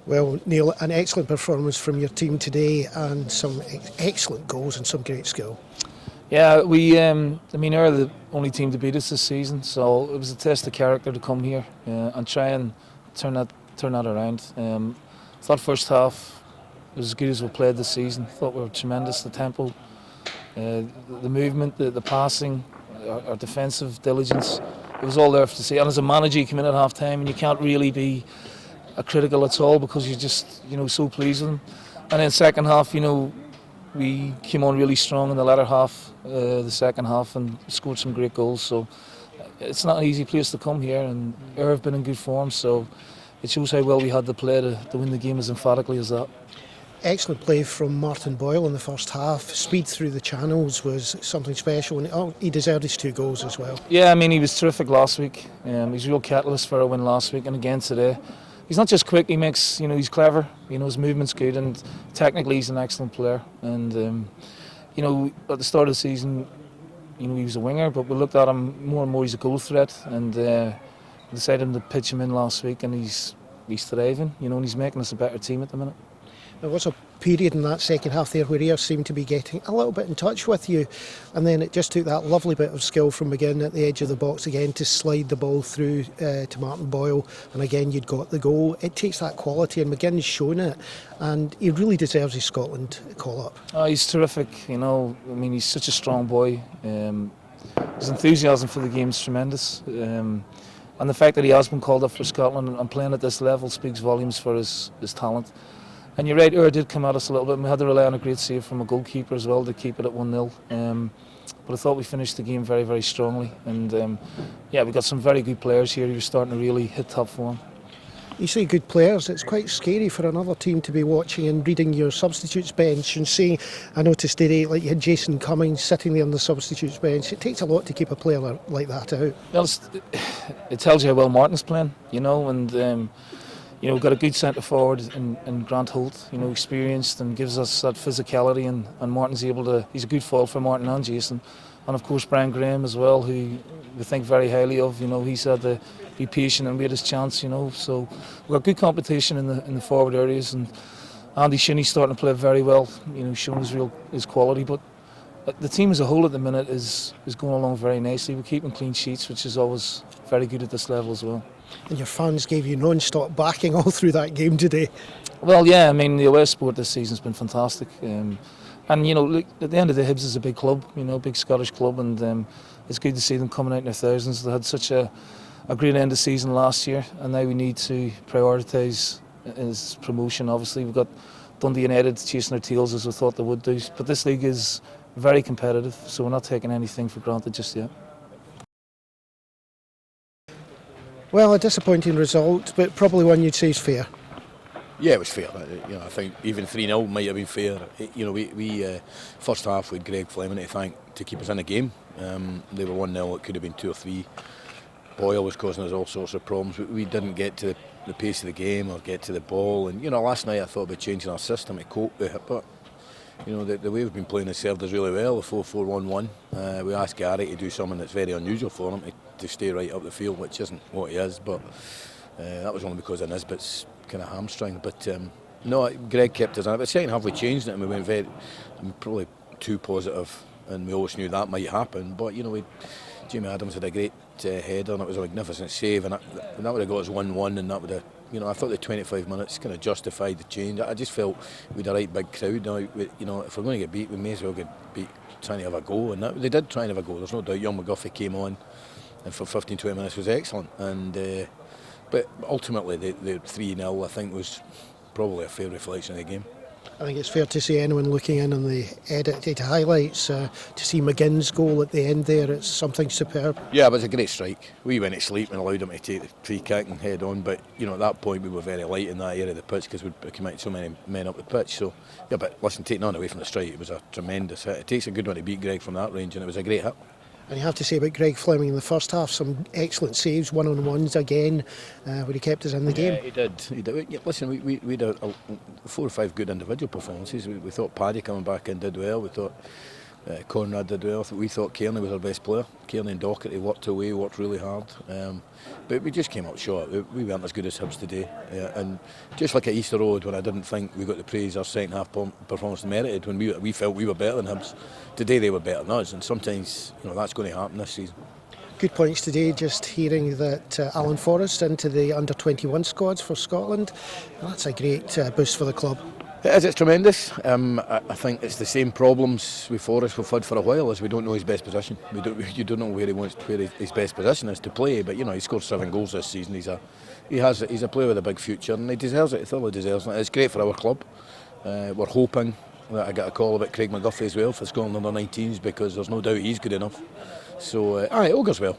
Well, Neil, an excellent performance from your team today and some excellent goals and some great skill. Yeah, they're the only team to beat us this season, so it was a test of character to come here and try and turn that around. Thought first half was as good as we played this season. Thought we were tremendous. The tempo, the movement, the passing, our defensive diligence, it was all there to see. And as a manager, you come in at half time and you can't really be critical at all because you're just so pleased with them. And then second half, we came on really strong in the latter half, the second half, and scored some great goals. So it's not an easy place to come here, and have been in good form. So it shows how well we had to play to win the game as emphatically as that. Excellent play from Martin Boyle in the first half. Speed through the channels was something special, and he deserved his 2 goals as well. Yeah, he was terrific last week. He was a real catalyst for a win last week, and again today. He's not just quick, he's clever, his movement's good, and technically he's an excellent player. And, at the start of the season, he was a winger, but we looked at him more and more, he's a goal threat, and decided to pitch him in last week, and he's thriving, and he's making us a better team at the minute. There was a period in that second half there where Ayr seemed to be getting a little bit in touch with you, and then it just took that lovely bit of skill from McGinn at the edge of the box again to slide the ball through to Martin Boyle, and again you'd got the goal. It takes that quality, and McGinn's shown it, and he really deserves his Scotland call-up. Oh, he's terrific, he's such a strong boy. His enthusiasm for the game is tremendous, and the fact that he has been called up for Scotland and playing at this level speaks volumes for his talent. And you're right, did come at us a little bit, and we had to rely on a great save from a goalkeeper as well to keep it at 1-0. But I thought we finished the game very, very strongly. And we've got some very good players here who are starting to really hit top form. You say good players, it's quite scary for another team to be watching and reading your substitutes bench and seeing, I noticed today, like you had Jason Cummings sitting there on the substitutes bench. It takes a lot to keep a player like that out. Well, it tells you how well Martin's playing, and we've got a good centre forward in Grant Holt, experienced and gives us that physicality, and Martin's he's a good foil for Martin and Jason. And of course Brian Graham as well, who we think very highly of. He's had to be patient and wait his chance, so we've got good competition in the forward areas, and Andy Shinney's starting to play very well, showing his quality. But the team as a whole at the minute is going along very nicely. We're keeping clean sheets, which is always very good at this level as well. And your fans gave you non-stop backing all through that game today. Well, yeah, the away support this season's been fantastic. And look, at the end of the Hibs is a big club, big Scottish club, and it's good to see them coming out in their thousands. They had such a great end of season last year, and now we need to prioritise his promotion. Obviously, we've got Dundee United chasing their tails as we thought they would do, but this league is very competitive, so we're not taking anything for granted just yet. Well, a disappointing result, but probably one you'd say is fair. Yeah, it was fair. I think even 3-0 might have been fair. We first half with Greg Fleming to thank to keep us in the game. They were 1-0. It could have been 2 or 3. Boyle was causing us all sorts of problems. We didn't get to the pace of the game or get to the ball. And last night I thought about changing our system to cope with it, but the way we've been playing has served us really well. The 4-4-1-1. We asked Gary to do something that's very unusual for him to stay right up the field, which isn't what he is. But that was only because of Nisbet's kind of hamstring. But no, Greg kept us in it. But second half we changed it, and we went probably too positive, and we always knew that might happen. But Jamie Adams had a great header, and it was a magnificent save, and that would have got us 1-1, and that would have. I thought the 25 minutes kind of justified the change. I just felt we had a right big crowd. Now, if we're going to get beat, we may as well get beat trying to have a goal. And they did try and have a goal. There's no doubt. Young McGuffey came on, and for 15-20 minutes was excellent. And but ultimately, the 3-0 I think was probably a fair reflection of the game. I think it's fair to say anyone looking in on the edited highlights to see McGinn's goal at the end there, it's something superb. Yeah, it was a great strike. We went to sleep and allowed him to take the free kick and head on, but at that point we were very light in that area of the pitch because we'd committed so many men up the pitch. So yeah, but listen, taking on away from the strike, it was a tremendous hit. It takes a good one to beat Greg from that range, and it was a great hit. And you have to say about Greg Fleming in the first half, some excellent saves, one-on-ones again, where he kept us in the game. Yeah, he did. Yeah, listen, we had 4 or 5 good individual performances. We thought Paddy coming back in did well. We thought Conrad did well. We thought Kearney was our best player. Kearney and Docherty worked away, worked really hard. But we just came up short. We weren't as good as Hibs today. And just like at Easter Road, when I didn't think we got the praise our second half performance merited, when we felt we were better than Hibs, today they were better than us. And sometimes that's going to happen this season. Good points today, just hearing that Alan Forrest into the under-21 squads for Scotland. That's a great boost for the club. It is, it's tremendous. I think it's the same problems with Forrest we've had for a while, as we don't know his best position. You don't know where his best position is to play, but he scored 7 goals this season. He's a player with a big future, and he deserves it. He thoroughly deserves it. It's great for our club. We're hoping that I get a call about Craig McGuffey as well for Scotland under 19s, because there's no doubt he's good enough. So, it all goes well.